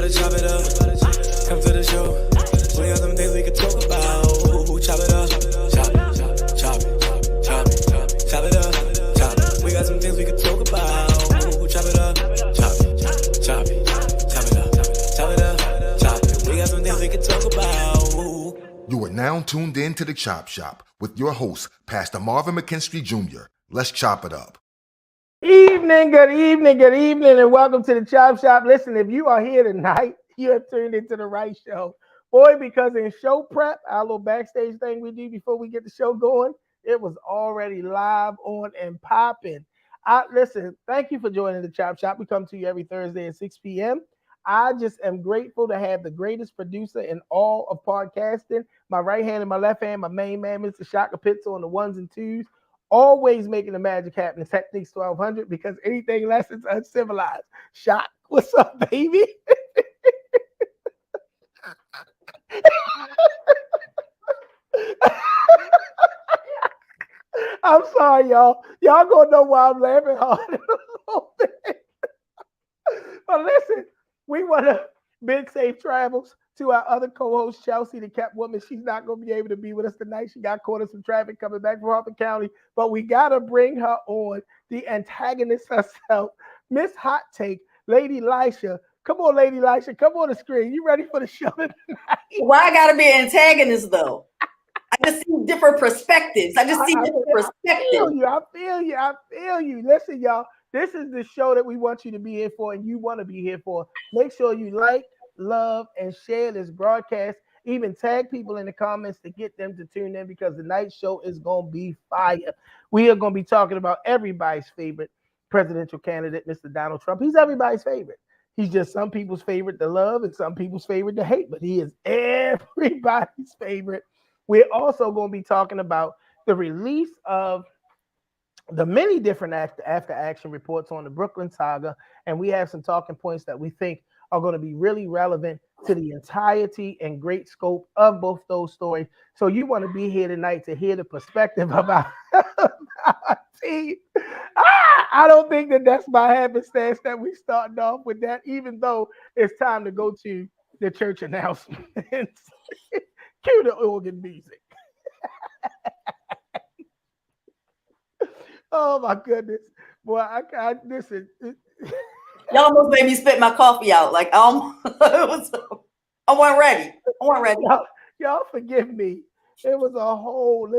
to chop it up. Come to the show. We got some things we can talk about. Chop it up. Chop it, chop it, chop it, chop it, chop it up. Chop it. We got some things we can talk about. Chop it up. Chop it, chop it, chop it up. Chop it up. Chop it. We got some things we can talk about. You are now tuned in to the Chop Shop with your host, Pastor Marvin McKenstry Jr. Let's chop it up. Good evening, and welcome to the Chop Shop. Listen, if you are here tonight, you have tuned into the right show. Boy, because in show prep, our little backstage thing we do before we get the show going, it was already live on and popping. Listen, thank you for joining the Chop Shop. We come to you every Thursday at 6 p.m. I just am grateful to have the greatest producer in all of podcasting. My right hand and my left hand, my main man, Mr. Shaka on the ones and twos. Always making the magic happen. Techniques 1200 because anything less is uncivilized. Shock, what's up, baby? I'm sorry, y'all. Y'all gonna know why I'm laughing hard in a little bit. But listen, we want to big safe travels to our other co-host, Chelsea, the Thekeptwoman. She's not going to be able to be with us tonight. She got caught in some traffic coming back from Harford County, but we got to bring her on, the antagonist herself, Miss Hot Take, Lady Lisha. Come on, Lady Lisha. Come on the screen. You ready for the show tonight? Why I got to be an antagonist, though? I just see different perspectives. I feel you. Listen, y'all, this is the show that we want you to be here for and you want to be here for. Make sure you like, love, and share this broadcast. Even tag people in the comments to get them to tune in because the night show is going to be fire. We are going to be talking about everybody's favorite presidential candidate, Mr. Donald Trump. He's everybody's favorite. He's just some people's favorite to love and some people's favorite to hate, but he is everybody's favorite. We're also going to be talking about the release of the many different after-action reports on the Brooklyn saga, and we have some talking points that we think are going to be really relevant to the entirety and great scope of both those stories. So you want to be here tonight to hear the perspective of our team. I don't think that's by happenstance that we started off with that, even though it's time to go to the church announcements. Cue the organ music. Oh my goodness. Boy, I listen. Y'all almost made me spit my coffee out. Like I wasn't ready. Y'all forgive me. It was a whole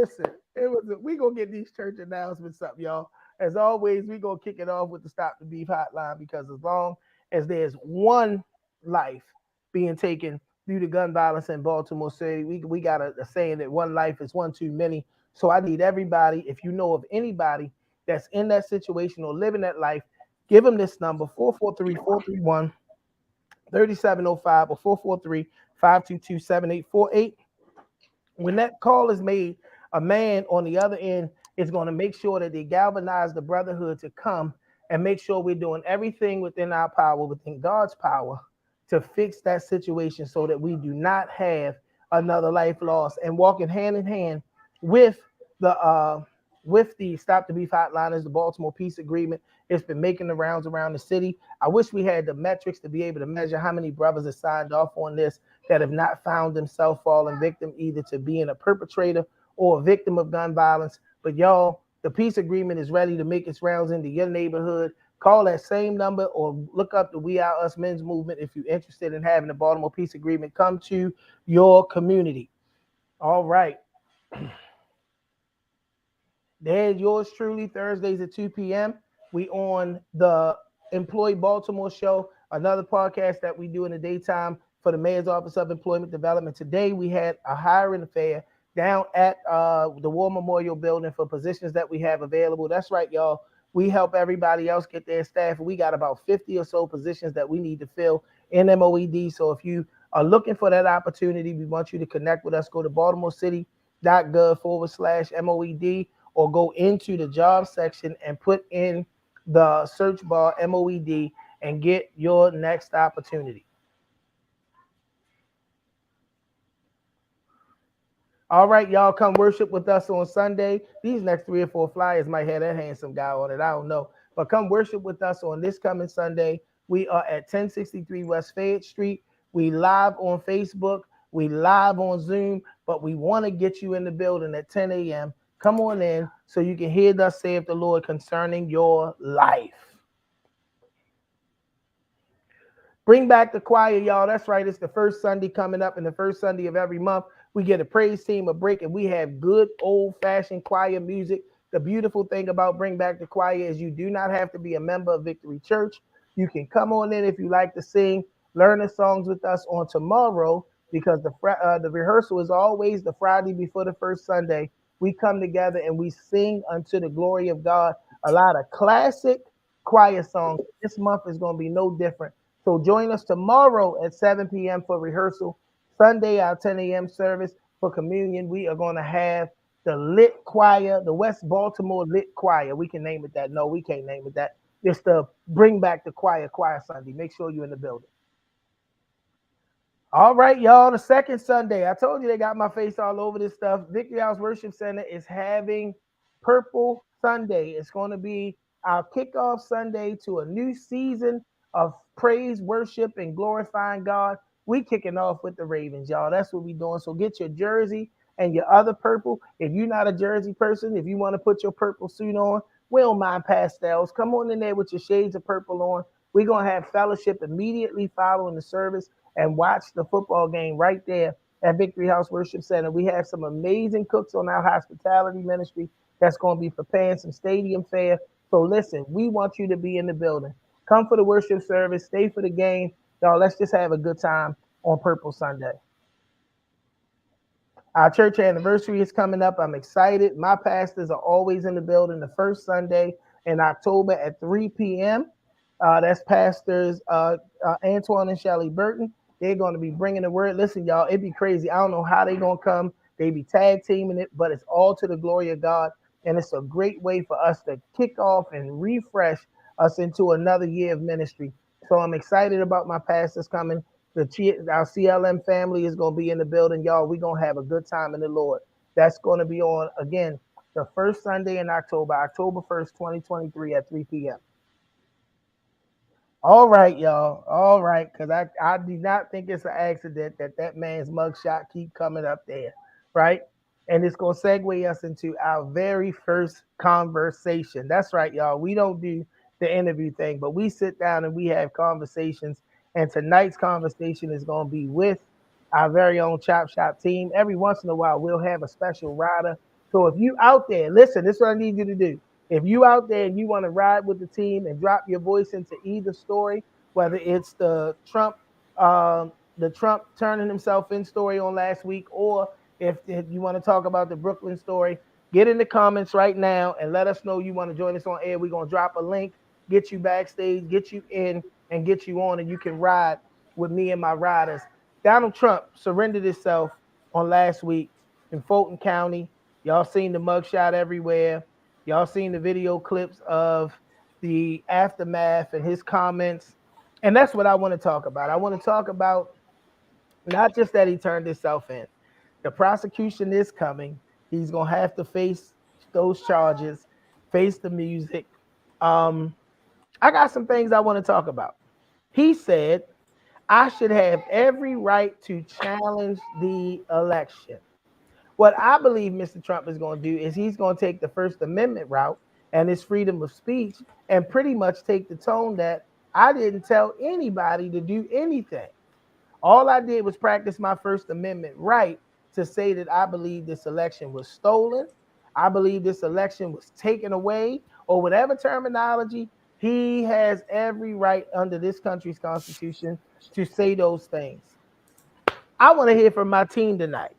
we gonna get these church announcements up, y'all. As always, we gonna kick it off with the Stop the Beef hotline because as long as there's one life being taken due to gun violence in Baltimore City, we got a saying that one life is one too many. So I need everybody, if you know of anybody that's in that situation or living that life, give them this number, 443-431-3705 or 443-522-7848. When that call is made, a man on the other end is going to make sure that they galvanize the brotherhood to come and make sure we're doing everything within our power, within God's power, to fix that situation so that we do not have another life lost. And walking hand in hand with the Stop the Beef hotline is the Baltimore Peace Agreement. It's been making the rounds around the city. I wish we had the metrics to be able to measure how many brothers have signed off on this that have not found themselves falling victim either to being a perpetrator or a victim of gun violence. But y'all, the Peace Agreement is ready to make its rounds into your neighborhood. Call that same number or look up the We Are Us Men's Movement if you're interested in having the Baltimore Peace Agreement come to your community. All right. There's yours truly, Thursdays at 2 p.m. We on the Employee Baltimore Show, another podcast that we do in the daytime for the Mayor's Office of Employment Development. Today, we had a hiring fair down at the War Memorial Building for positions that we have available. That's right, y'all. We help everybody else get their staff. We got about 50 or so positions that we need to fill in MOED. So if you are looking for that opportunity, we want you to connect with us. Go to baltimorecity.gov/MOED or go into the job section and put in the search bar MOED and get your next opportunity. All right, y'all, come worship with us on Sunday. These next 3 or 4 flyers might have that handsome guy on it. I don't know. But come worship with us on this coming Sunday We are at 1063 West Fayette Street. We live on Facebook. We live on Zoom, but we want to get you in the building at 10 a.m. Come on in so you can hear thus saith the Lord concerning your life. Bring back the choir, y'all. That's right. It's the first Sunday coming up, and the first Sunday of every month, we get a praise team a break, and we have good old-fashioned choir music. The beautiful thing about Bring Back the Choir is you do not have to be a member of Victory Church. You can come on in if you like to sing, learn the songs with us on tomorrow, because the rehearsal is always the Friday before the first Sunday. We come together and we sing unto the glory of God. A lot of classic choir songs. This month is going to be no different. So join us tomorrow at 7 p.m. for rehearsal. Sunday, our 10 a.m. service for communion. We are going to have the Lit Choir, the West Baltimore Lit Choir. We can name it that. No, we can't name it that. It's the Bring Back the Choir Sunday. Make sure you're in the building. All right, y'all. The second Sunday. I told you they got my face all over this stuff. Victory House Worship Center is having Purple Sunday. It's going to be our kickoff Sunday to a new season of praise, worship, and glorifying God. We kicking off with the Ravens, y'all. That's what we doing. So get your jersey and your other purple. If you're not a jersey person, if you want to put your purple suit on, we don't mind pastels. Come on in there with your shades of purple on. We're going to have fellowship immediately following the service and watch the football game right there at Victory House Worship Center. We have some amazing cooks on our hospitality ministry that's going to be preparing some stadium fare. So listen, we want you to be in the building. Come for the worship service, stay for the game. Y'all, let's just have a good time on Purple Sunday. Our church anniversary is coming up. I'm excited. My pastors are always in the building the first Sunday in October at 3 p.m. That's pastors Antoine and Shelley Burton. They're going to be bringing the word. Listen, y'all, it'd be crazy. I don't know how they're going to come. They be tag teaming it, but it's all to the glory of God. And it's a great way for us to kick off and refresh us into another year of ministry. So I'm excited about my pastors coming. Our CLM family is going to be in the building, y'all. We're going to have a good time in the Lord. That's going to be on, again, the first Sunday in October 1st, 2023 at 3 p.m. All right, y'all. All right, because I do not think it's an accident that man's mugshot keep coming up there, right? And it's going to segue us into our very first conversation. That's right, y'all. We don't do the interview thing, but we sit down and we have conversations. And tonight's conversation is going to be with our very own Chop Shop team. Every once in a while, we'll have a special rider. So if you out there, listen, this is what I need you to do. If you out there and you want to ride with the team and drop your voice into either story, whether it's the Trump turning himself in story on last week, or if you want to talk about the Brooklyn story, get in the comments right now and let us know you want to join us on air. We're going to drop a link, get you backstage, get you in, and get you on, and you can ride with me and my riders. Donald Trump surrendered himself on last week in Fulton County. Y'all seen the mugshot everywhere. Y'all seen the video clips of the aftermath and his comments. And that's what I want to talk about. I want to talk about not just that he turned himself in. The prosecution is coming. He's going to have to face those charges, face the music. I got some things I want to talk about. He said, I should have every right to challenge the election. What I believe Mr. Trump is going to do is he's going to take the First Amendment route and his freedom of speech and pretty much take the tone that I didn't tell anybody to do anything. All I did was practice my First Amendment right to say that I believe this election was stolen. I believe this election was taken away, or whatever terminology. He has every right under this country's constitution to say those things. I want to hear from my team tonight.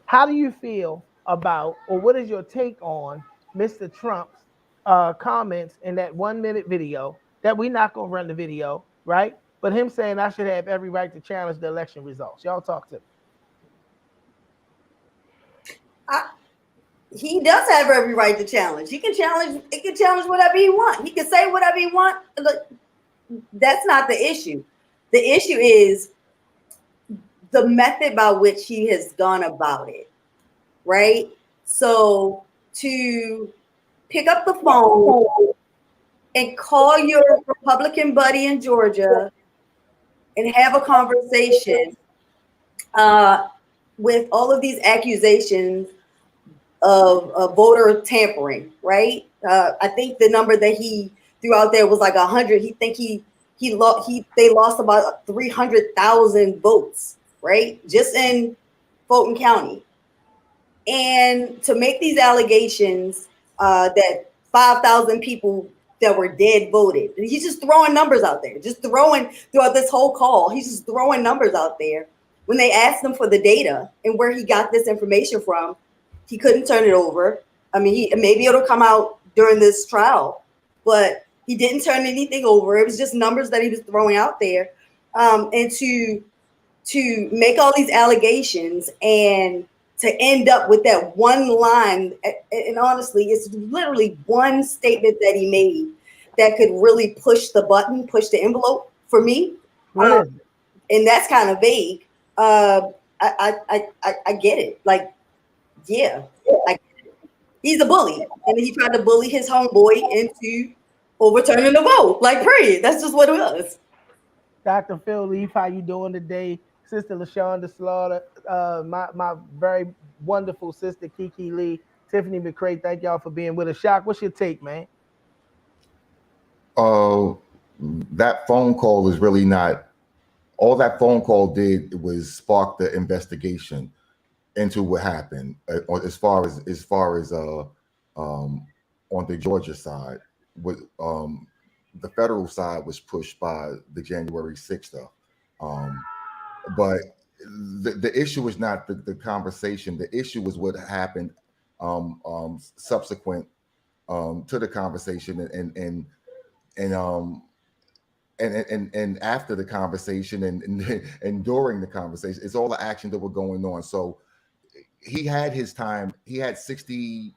How do you feel about, or what is your take on Mr. Trump's comments in that 1 minute video that we're not going to run the video, right? But him saying I should have every right to challenge the election results. Y'all talk to me. He does have every right to challenge. He can challenge whatever he wants. He can say whatever he wants. Look, that's not the issue. The issue is the method by which he has gone about it, right? So to pick up the phone and call your Republican buddy in Georgia and have a conversation with all of these accusations of voter tampering, right? I think the number that he threw out there was like 100. They lost about 300,000 votes, right? Just in Fulton County. And to make these allegations that 5,000 people that were dead voted, and he's just throwing numbers out there, just throwing throughout this whole call. He's just throwing numbers out there. When they asked him for the data and where he got this information from, he couldn't turn it over. I mean, maybe it'll come out during this trial, but he didn't turn anything over. It was just numbers that he was throwing out there, and to make all these allegations and to end up with that one line. And honestly, it's literally one statement that he made that could really push the envelope for me. And that's kind of vague. I get it. Like, yeah, he's a bully, and he tried to bully his homeboy into overturning the vote. Like, period. That's just what it was. Dr. Phil Leaf, how you doing today? Sister LaShonda Slaughter, my very wonderful sister Kiki Lee, Tiffany McCray, thank y'all for being with us. Shock, what's your take, man? That phone call is really not all that phone call did was spark the investigation into what happened as far as on the Georgia side. With the federal side was pushed by the January 6th stuff. But the issue is not the conversation. The issue is what happened subsequent to the conversation and after the conversation and during the conversation. It's all the action that were going on. So he had his time. He had 62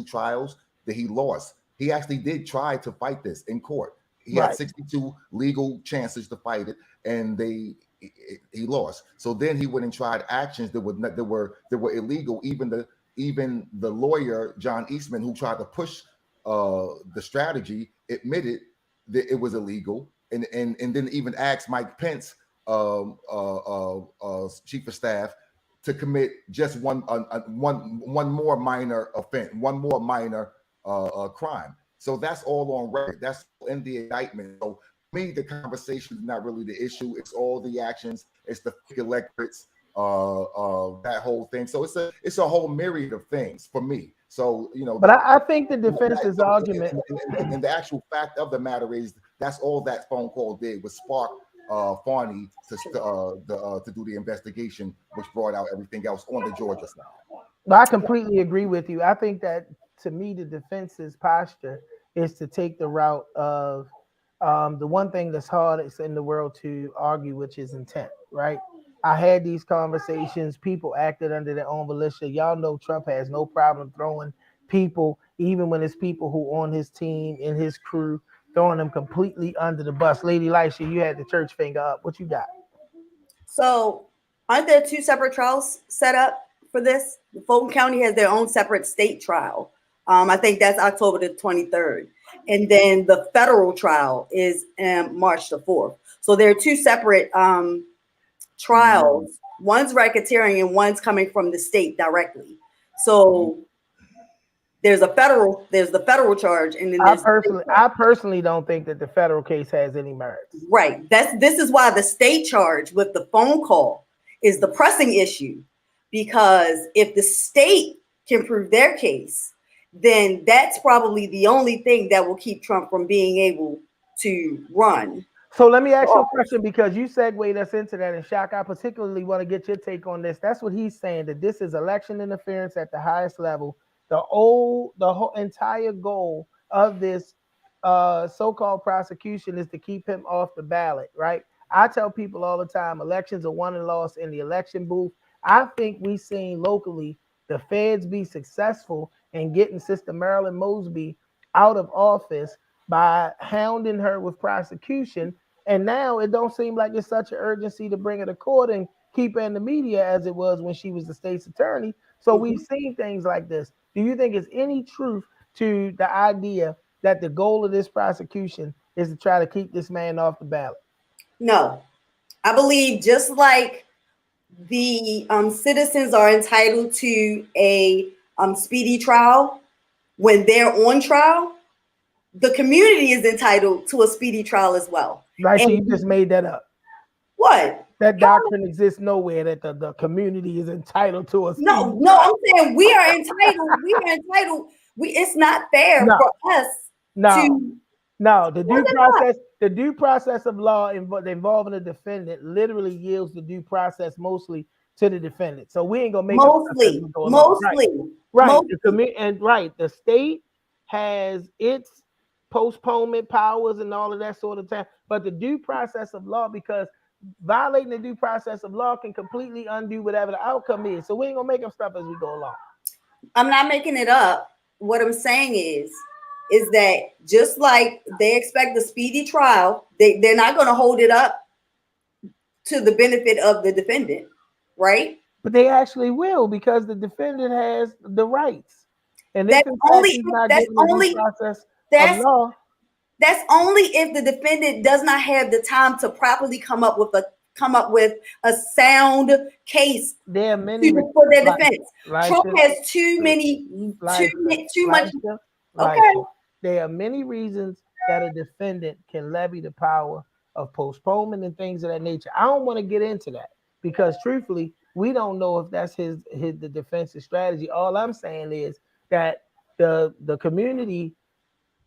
trials that he lost. He actually did try to fight this in court. He had 62 legal chances to fight it, and he lost. So then he went and tried actions that were illegal. Even the lawyer John Eastman, who tried to push the strategy, admitted that it was illegal, and then even asked Mike Pence, chief of staff, to commit just one more minor offense, one more minor crime. So that's all on record. That's in the indictment. So for me, the conversation is not really the issue. It's all the actions. It's the electorates, that whole thing. So it's a whole myriad of things for me. So but I think the defense's argument and the actual fact of the matter is that's all that phone call did was spark Farney to do the investigation, which brought out everything else on the Georgia side. I completely agree with you. I think that, to me, the defense's posture is to take the route of the one thing that's hardest in the world to argue, which is intent, right? I had these conversations. People acted under their own volition. Y'all know Trump has no problem throwing people, even when it's people who on his team, in his crew, throwing them completely under the bus. Lady Lisha, you had the church finger up. What you got? So aren't there two separate trials set up for this? Fulton County has their own separate state trial. I think that's October the 23rd. And then the federal trial is March the 4th. So there are two separate trials. One's racketeering and one's coming from the state directly. So there's the federal charge, and then I personally don't think that the federal case has any merit. Right. This is why the state charge with the phone call is the pressing issue, because if the state can prove their case, then that's probably the only thing that will keep Trump from being able to run. So let me ask you a question, because you segued us into that, and Shaka, I particularly want to get your take on this. That's what he's saying, that this is election interference at the highest level. The whole entire goal of this so-called prosecution is to keep him off the ballot, right? I tell people all the time, elections are won and lost in the election booth. I think we've seen locally the feds be successful in getting Sister Marilyn Mosby out of office by hounding her with prosecution. And now it don't seem like it's such an urgency to bring her to court and keep her in the media as it was when she was the state's attorney. So we've seen things like this. Do you think there's any truth to the idea that the goal of this prosecution is to try to keep this man off the ballot? No, I believe just like the citizens are entitled to a speedy trial when they're on trial, the community is entitled to a speedy trial as well. Right, so And you just made that up. what? That doctrine exists nowhere that the community is entitled to a speedy No, trial. I'm saying we are entitled. We are entitled. It's not fair No. for us to. No, the due process of law involving the defendant literally yields the due process mostly to the defendant. So we ain't gonna make Mostly. The state has its postponement powers and all of that sort of time, but the due process of law, because violating the due process of law can completely undo whatever the outcome is. So we ain't gonna make up stuff as we go along. I'm not making it up. What I'm saying is that just like they expect a speedy trial, they're not going to hold it up to the benefit of the defendant, right? But they actually will, because the defendant has the rights. And that's only if the defendant does not have the time to properly come up with a sound case for their defense. Trump has too much. Okay. There are many reasons that a defendant can levy the power of postponement and things of that nature. I don't want to get into that because, truthfully, we don't know if that's the defense's strategy. All I'm saying is that the community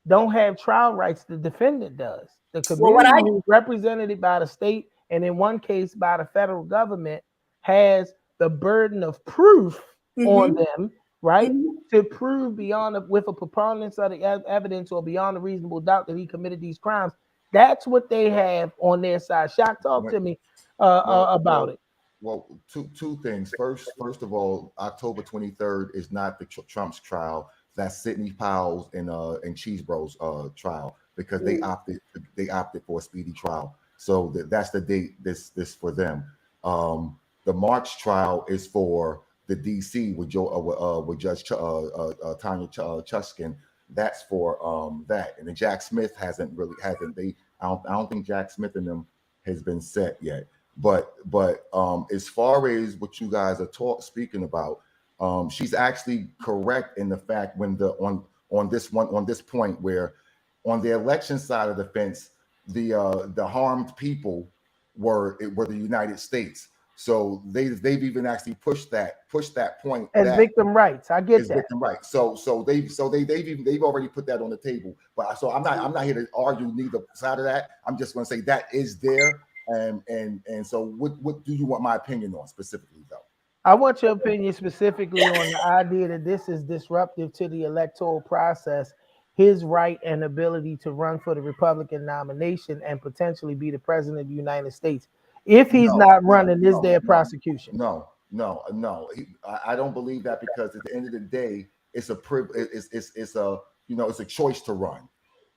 don't have trial rights. The defendant does. The community is represented by the state, and in one case by the federal government, has the burden of proof on them, right? To prove with a preponderance of the evidence or beyond a reasonable doubt that he committed these crimes. That's what they have on their side. Shaka, talk to me about it. Well, two things. First of all, October 23rd is not the Trump's trial. That's Sidney Powell's and Cheesebro's trial, because they opted for a speedy trial. So that's the date. This for them. The March trial is for the DC with Judge Tanya Chuskin. That's for that. And then Jack Smith hasn't. I don't think Jack Smith and them has been set yet. But as far as what you guys are speaking about, she's actually correct in the fact when on this point where on the election side of the fence, the harmed people were the United States. So they've even actually pushed that point as victim rights. I get that. Victim rights. So they've already put that on the table. But so I'm not here to argue neither side of that. I'm just going to say that is there. And so what do you want my opinion on specifically, though? I want your opinion specifically on the idea that this is disruptive to the electoral process, his right and ability to run for the Republican nomination and potentially be the president of the United States. If he's not running, is there prosecution? No. I don't believe that, because at the end of the day, it's a choice to run.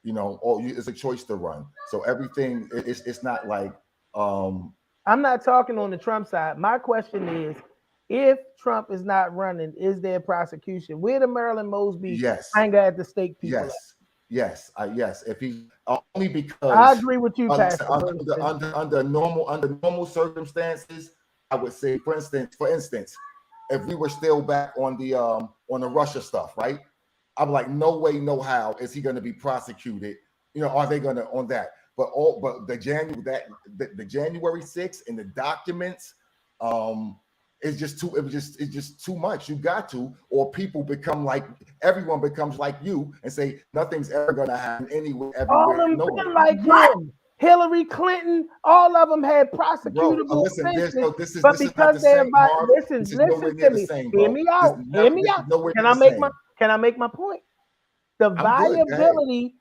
It's a choice to run. So everything it's not like I'm not talking on the Trump side. My question is, if Trump is not running, is there prosecution? Where the Marilyn Mosby anger at the stake people? Yes. If he only because I agree with you, Pastor. Under normal circumstances, I would say, for instance, if we were still back on the Russia stuff, right? I'm like, no way, no how is he going to be prosecuted? Are they going to on that? But the January 6th and the documents, it's just too much. You got to, or people everyone becomes like you and say nothing's ever gonna happen anywhere. All of them been like him. Hillary Clinton, all of them had prosecutable offenses. But because they're listen to me. Hear me out. Can I make my point? The viability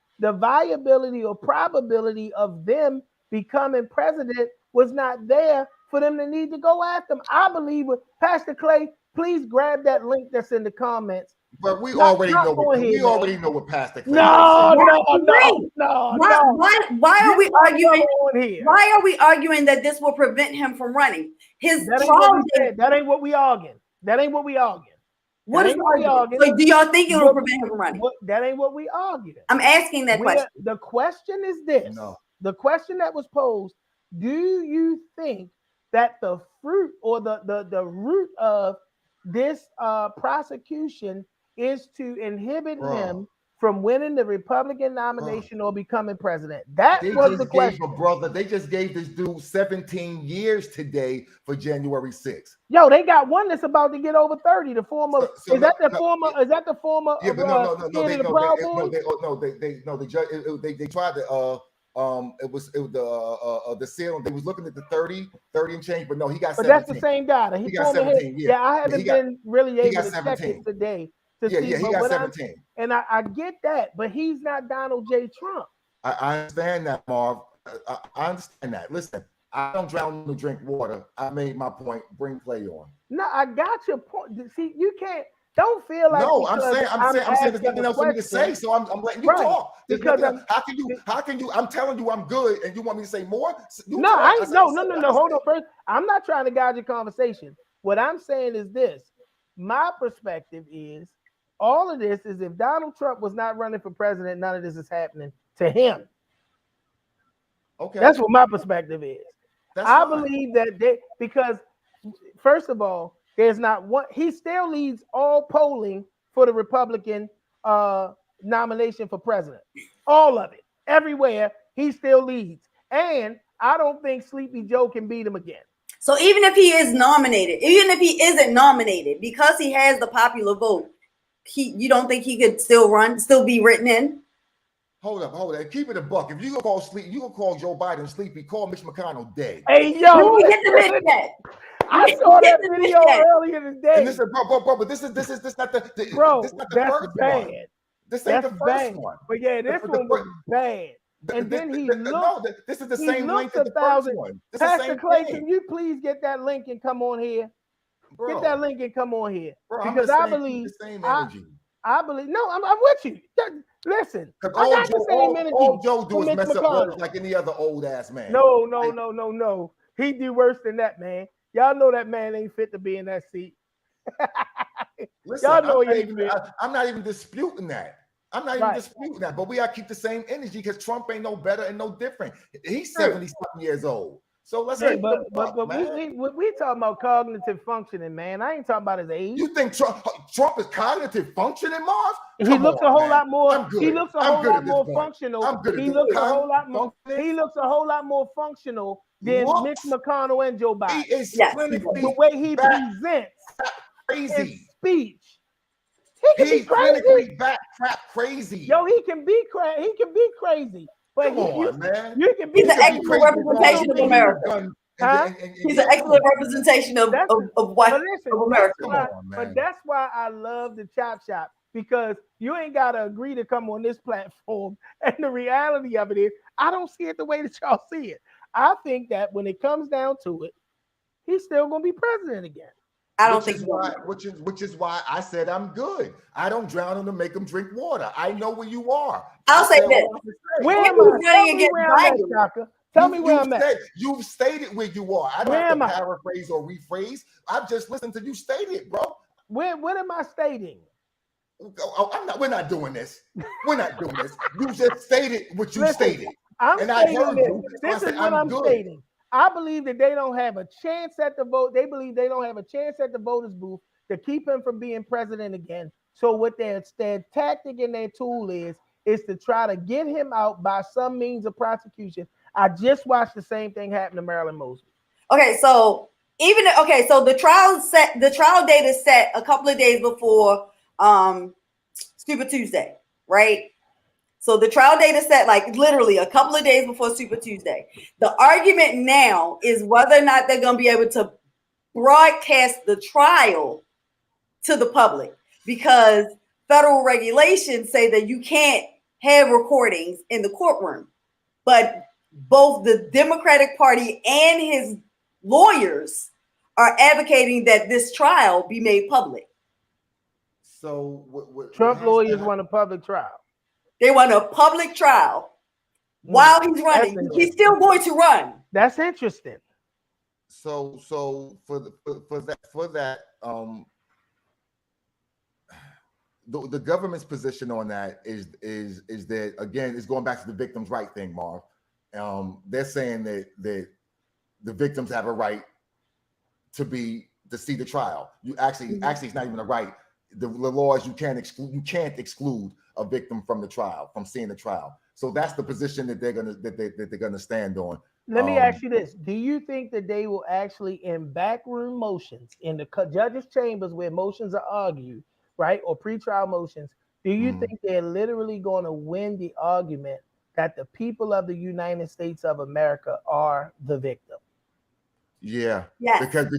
or probability of them becoming president was not there for them to need to go after them. I believe with Pastor Clay, please grab that link that's in the comments. But we already know what Pastor Clay No. Why are we arguing? Why are we arguing that this will prevent him from running? That ain't what we arguing. What That is ain't the what we argument? arguing. So do y'all think it will prevent him from running? That ain't what we argued. I'm asking that question. The question is this. No. The question that was posed, do you think that the fruit or the root of this prosecution is to inhibit him from winning the Republican nomination or becoming president? That was the question. They just gave this dude 17 years today for January 6th. Yo, they got one that's about to get over 30. The former is that the former? Yeah, but no, they tried to it was the seal. They was looking at the 30 and change, but no, he got 17. But that's the same data. He got 17. Yeah, I haven't been really able to check it today. He got 17. And I get that, but he's not Donald J. Trump. I understand that, Marv. I understand that. Listen, I don't drown to drink water. I made my point. Bring play on. No, I got your point. See, you can't. Don't feel like. No, I'm saying there's nothing else for me to say, so I'm letting you talk. Because how can you? I'm telling you I'm good, and you want me to say more? No. Hold on first. I'm not trying to guide your conversation. What I'm saying is this. My perspective is all of this is if Donald Trump was not running for president, none of this is happening to him. Okay, that's what my perspective is. I believe that because first of all, there's not one. He still leads all polling for the Republican nomination for president. All of it, everywhere, he still leads. And I don't think Sleepy Joe can beat him again. So even if he is nominated, even if he isn't nominated, because he has the popular vote, you don't think he could still run, still be written in? Hold up. Keep it a buck. If you gonna call Joe Biden sleepy, call Mitch McConnell dead. Hey, yo, get the bitch dead. I saw that video earlier today. And listen, bro, but this is not the bro. This not the That's first bad. one. This ain't the first one. But yeah, this one was bad. And then he looked. This is the same length as the first one. Pastor Clay, can you please get that link and come on here? Bro, get that link and come on here. Bro, because I believe the same energy. I believe. No, I'm with you. Listen, I got the same energy. All Joe do is mess McConnell. up words like any other old ass man. No. He do worse than that, man. Y'all know that man ain't fit to be in that seat. Listen, y'all know he ain't fit. I'm not even disputing that. But we gotta keep the same energy because Trump ain't no better and no different. He's 70-something years old. So let's we talking about cognitive functioning, man. I ain't talking about his age. You think Trump is cognitive functioning, Marv? He looks a whole lot more. He looks a whole lot more functional. He looks a whole lot more. He looks a whole lot more functional than Mitch McConnell and Joe Biden. He is clinically the way he presents crazy speech. He's clinically backtrack crazy. Yo, he can be crazy. He can be crazy. But come on, man. You can be. He's an excellent representation of America. He's an excellent representation of America. But that's why I love the Chop Shop, because you ain't got to agree to come on this platform. And the reality of it is, I don't see it the way that y'all see it. I think that when it comes down to it, he's still going to be president again. I don't think which is why I said I'm good. I don't drown them to make them drink water. I know where you are. I'll say this. Where am I? Tell me where I'm at. You've stated where you are. I don't have to paraphrase or rephrase. I've just listened to you state it, bro. What am I stating? We're not doing this. We're not doing this. You just stated what you stated. I'm stating this is what I'm stating. I believe that they don't have a chance at the vote. They believe they don't have a chance at the voters' booth to keep him from being president again. So what their tactic and their tool is to try to get him out by some means of prosecution. I just watched the same thing happen to Marilyn Mosby. Okay, so so the trial date is set a couple of days before Super Tuesday, right? So the trial date is set like literally a couple of days before Super Tuesday. The argument now is whether or not they're going to be able to broadcast the trial to the public, because federal regulations say that you can't have recordings in the courtroom. But both the Democratic Party and his lawyers are advocating that this trial be made public. So Trump lawyers want a public trial. They want a public trial while he's running. He's still going to run. That's interesting. So for that, the government's position on that is that, again, it's going back to the victims' right thing, Marv. They're saying that the victims have a right to see the trial. You actually it's not even a right. The law is you can't exclude a victim from the trial, from seeing the trial. So that's the position that they're gonna stand on. Let me ask you this: do you think that they will actually, in backroom motions in the judges' chambers where motions are argued, right, or pretrial motions, do you think they're literally going to win the argument that the people of the United States of America are the victim? Yeah. Yes. Because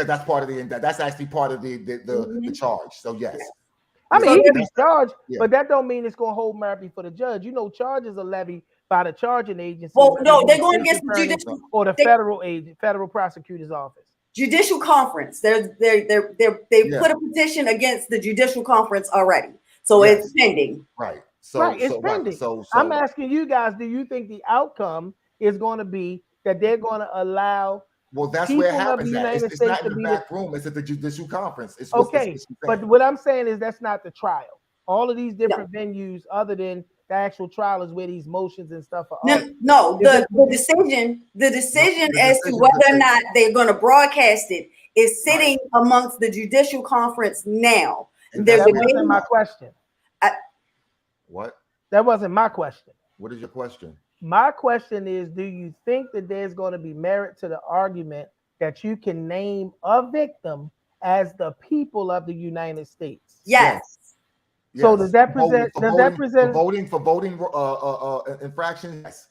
that's part of that's actually part of the charge. So yes. I mean, So he can be charged, yeah. but that don't mean it's going to hold merit before the judge. You know, charges are levied by the charging agency. Well, no, whether they're it's going the against the attorney judicial or the federal prosecutor's office. Judicial conference. They put a petition against the judicial conference already, so Yes. it's pending. Right. It's pending. So I'm asking you guys: do you think the outcome is going to be that they're going to allow? Well, that's people where it of happens. the At. United It's States not in to the be back room. It's at the judicial conference. It's okay. But what I'm saying is that's not the trial. All of these different venues, other than the actual trial, is where these motions and stuff are. No, the decision as to whether or not they're going to broadcast it is sitting amongst the judicial conference now. That wasn't my question. What? That wasn't my question. What is your question? My question is, do you think that there's going to be merit to the argument that you can name a victim as the people of the United States? Yes. So does that present? Voting infractions? Yes.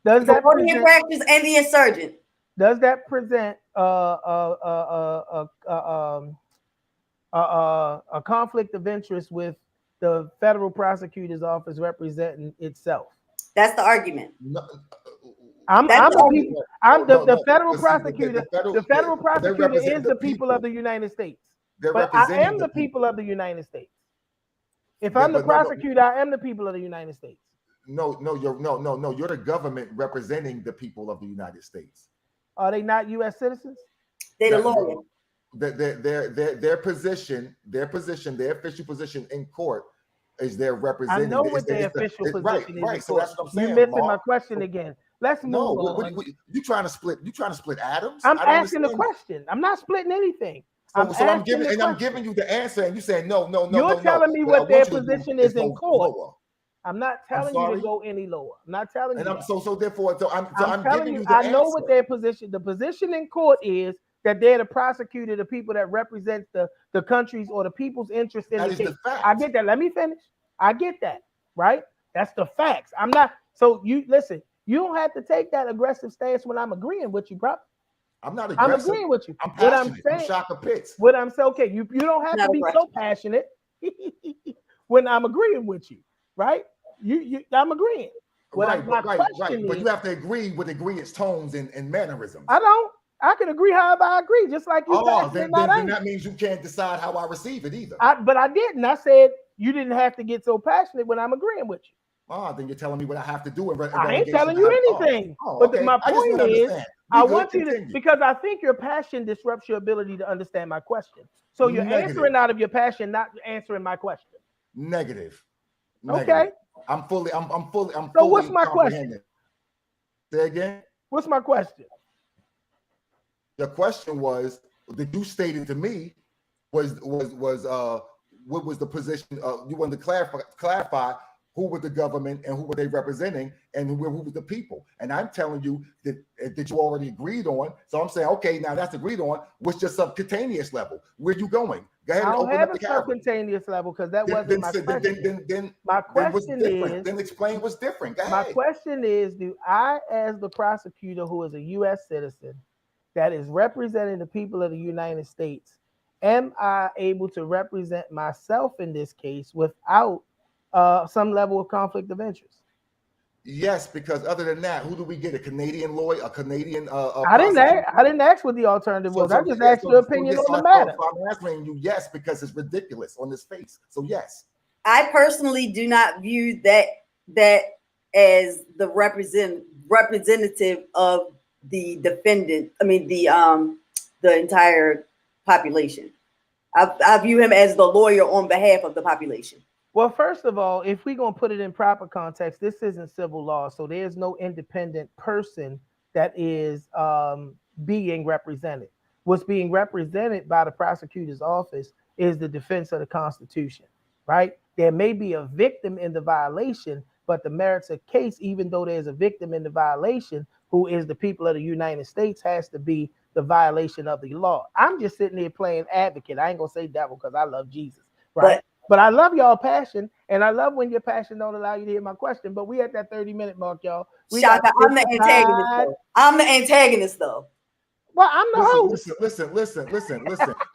Does that voting present infractions and the insurgent? Does that present a conflict of interest with the federal prosecutor's office representing itself? That's the argument. The federal prosecutor. The federal prosecutor is the people of the United States. But I am the people of the United States. If I'm the prosecutor, I am the people of the United States. No, you're the government representing the people of the United States. Are they not U.S. citizens? They're the lawyer. Their position, their official position in court is they're representing. I know what their official position is. Right. So that's what I'm saying. You're missing my question again. Let's move on. You trying to split Adams? I'm asking the question. I'm not splitting anything. I'm giving you the answer, and you saying no. You're telling me what their position is in court. I'm not telling you to go any lower. I'm not telling you. And I'm telling you, I know what their position. The position in court is that they're the prosecutor, the people that represent the country's or the people's interest in the case. I get that. Let me finish. I get that. Right? That's the facts. I'm not. So you listen. You don't have to take that aggressive stance when I'm agreeing with you, bro. I'm not aggressive. I'm agreeing with you. I'm passionate. I'm Shaka Pitts. What I'm saying, okay, you don't have to be so passionate when I'm agreeing with you, right? I'm agreeing. Right. But you have to agree with agreeance tones and mannerisms. I don't. I can agree however I agree, just like you. Then that means you can't decide how I receive it either. But I didn't. I said you didn't have to get so passionate when I'm agreeing with you. Then you're telling me what I have to do. I ain't telling you anything. But my point is, I want you to, because I think your passion disrupts your ability to understand my question. So you're answering out of your passion, not answering my question. Negative. Okay. I'm fully. So what's my question? Say again. What's my question? The question was that you stated to me was what was the position? You wanted to clarify who was the government and who were they representing and who was the people. And I'm telling you that you already agreed on. So I'm saying, okay, now that's agreed on. What's your subcutaneous level? Where you going? Go ahead and open up the camera. Subcutaneous level because that wasn't my question. My question is, then explain what's different. Go ahead. My question is, do I, as the prosecutor who is a U.S. citizen that is representing the people of the United States, am I able to represent myself in this case without some level of conflict of interest? Yes, because other than that, who do we get? A Canadian lawyer, a Canadian. I didn't ask what the alternative was. I just asked your opinion on the matter. I'm answering you yes because it's ridiculous on his face. So yes. I personally do not view that as the representative of the defendant. I mean the entire population. I view him as the lawyer on behalf of the population. Well, first of all, if we're going to put it in proper context, this isn't civil law. So there's no independent person that is being represented. What's being represented by the prosecutor's office is the defense of the Constitution, right? There may be a victim in the violation, but the merits of case, even though there's a victim in the violation, who is the people of the United States, has to be the violation of the law. I'm just sitting here playing advocate. I ain't going to say devil because I love Jesus, right? But I love y'all passion, and I love when your passion don't allow you to hear my question. But we at that 30-minute mark, y'all. Shaka, I'm the antagonist though. I'm the antagonist though. Well, I'm the host. Listen.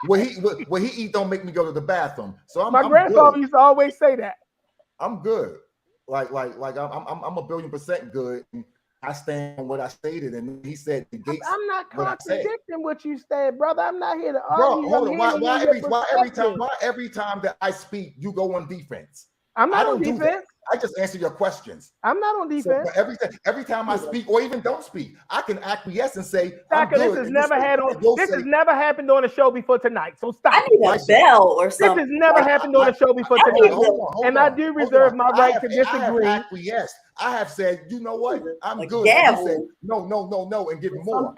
What he eat don't make me go to the bathroom. So my grandfather used to always say that. I'm good. Like I'm a 1,000,000,000% good. I stand on what I stated, and he said the gates. I'm not contradicting what you said, brother. I'm not here to argue. Bro, hold on. Why every time that I speak, you go on defense? I'm not on defense. I just answer your questions. I'm not on defense. So every time I speak, or even don't speak, I can acquiesce and say, Shaka, this has never happened on a show before tonight. So stop. I need a bell or something. This has never happened on a show before tonight. And I do reserve my right to disagree. I have said, you know what? I'm good. You said, no, and give more.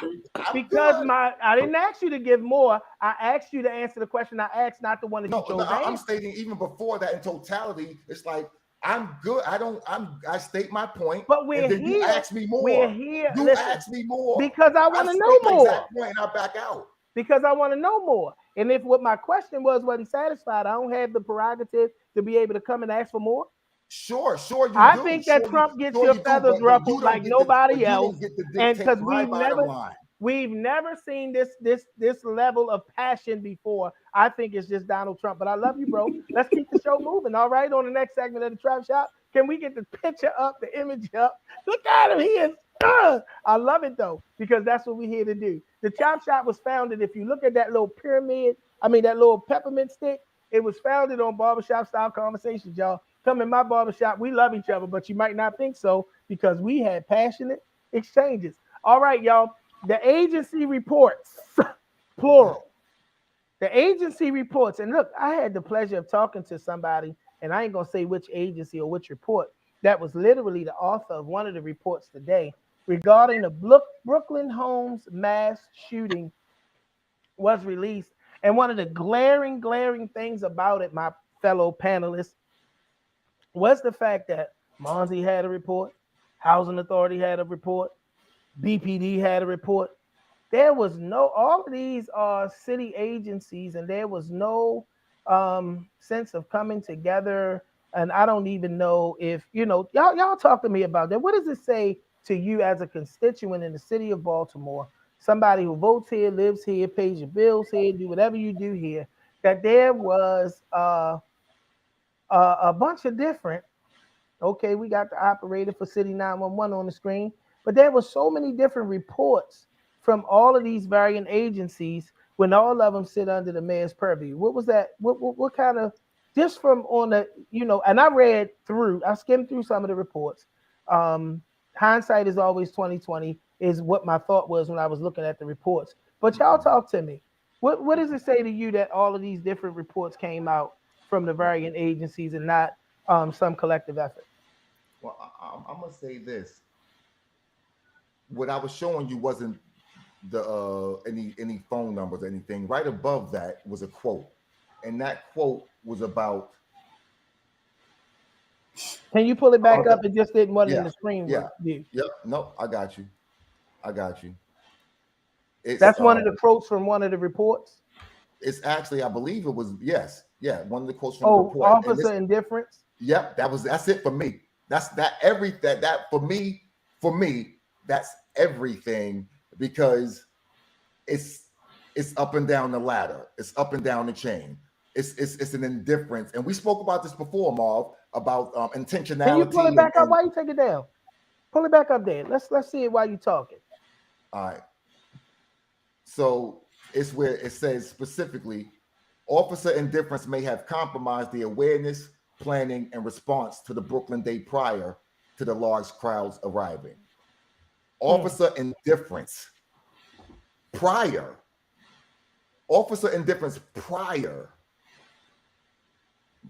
Because I didn't ask you to give more. I asked you to answer the question I asked, not the one that you chose. I'm stating even before that in totality, it's like, I'm good. I state my point. But we're here. You ask me more. We're here. You ask me more. Because I want to know more. Point, and I back out. Because I want to know more. And if what my question wasn't satisfied, I don't have the prerogative to be able to come and ask for more. Sure. I think that Trump gets your feathers ruffled like nobody else. And because we've never seen this level of passion before. I think it's just Donald Trump. But I love you, bro. Let's keep the show moving. All right. On the next segment of the Trap Shop, can we get the picture up, the image up? Look at him. He is. I love it though, because that's what we're here to do. The Chop Shop was founded. If you look at that little pyramid, that little peppermint stick, it was founded on barbershop style conversations, y'all. Come in my barbershop. We love each other, but you might not think so because we had passionate exchanges. All right, y'all. The agency reports, plural. The agency reports, and look, I had the pleasure of talking to somebody, and I ain't gonna say which agency or which report, that was literally the author of one of the reports today regarding the Brooklyn Homes mass shooting was released. And one of the glaring things about it, my fellow panelists, was the fact that Monzi had a report, Housing Authority had a report, BPD had a report. There was all of these are city agencies, and there was no sense of coming together. And I don't even know if, y'all talk to me about that. What does it say to you as a constituent in the city of Baltimore, somebody who votes here, lives here, pays your bills here, do whatever you do here, that there was a bunch of different, okay, we got the operator for City 911 on the screen, but there were so many different reports from all of these varying agencies when all of them sit under the mayor's purview. What was that? What kind of, just from on the, and I skimmed through some of the reports. Hindsight is always 20/20 is what my thought was when I was looking at the reports. But y'all talk to me. What does it say to you that all of these different reports came out from the varying agencies and not some collective effort? Well, I'm gonna say this. What I was showing you wasn't the any phone numbers or anything. Right above that was a quote, and that quote was about. Can you pull it back up? It just didn't want it in the screen. Yeah. Yep. No, I got you. That's one of the quotes from one of the reports. It's actually, I believe it was, yes. Yeah, one of the quotes from the report. Officer indifference. Yep, that's it for me. That for me, that's everything, because it's up and down the ladder. It's up and down the chain. It's an indifference. And we spoke about this before, Marv, about intentionality. Can you pull it back up? Why you take it down? Pull it back up there. Let's see it while you're talking. All right. So it's where it says specifically, officer indifference may have compromised the awareness, planning, and response to the Brooklyn day prior to the large crowds arriving. Officer indifference prior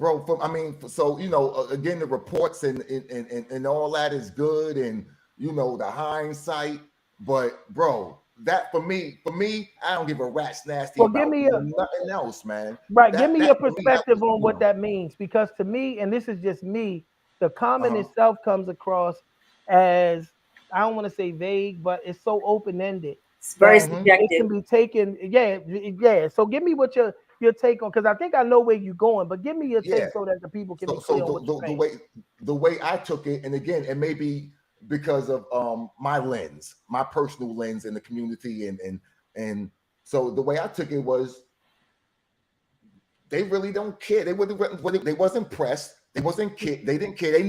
bro. So again, the reports and all that is good, and the hindsight. But bro, that for me, I don't give a rat's nasty Well, give about me nothing else, man. right. Give me your For me, that perspective was, on what that means, because to me, and this is just me, the comment Uh-huh. itself comes across as, I don't want to say vague, but it's so open ended It's very that it subjective. can be taken. Yeah. So give me what your take on, because I think I know where you're going, but give me your Yeah. take so that the people can be So clear on what you're saying. the way I took it, and again, it may be because of my lens, my personal lens in the community, and so the way I took it was they really don't care. They wasn't pressed. They wasn't care. They didn't care. They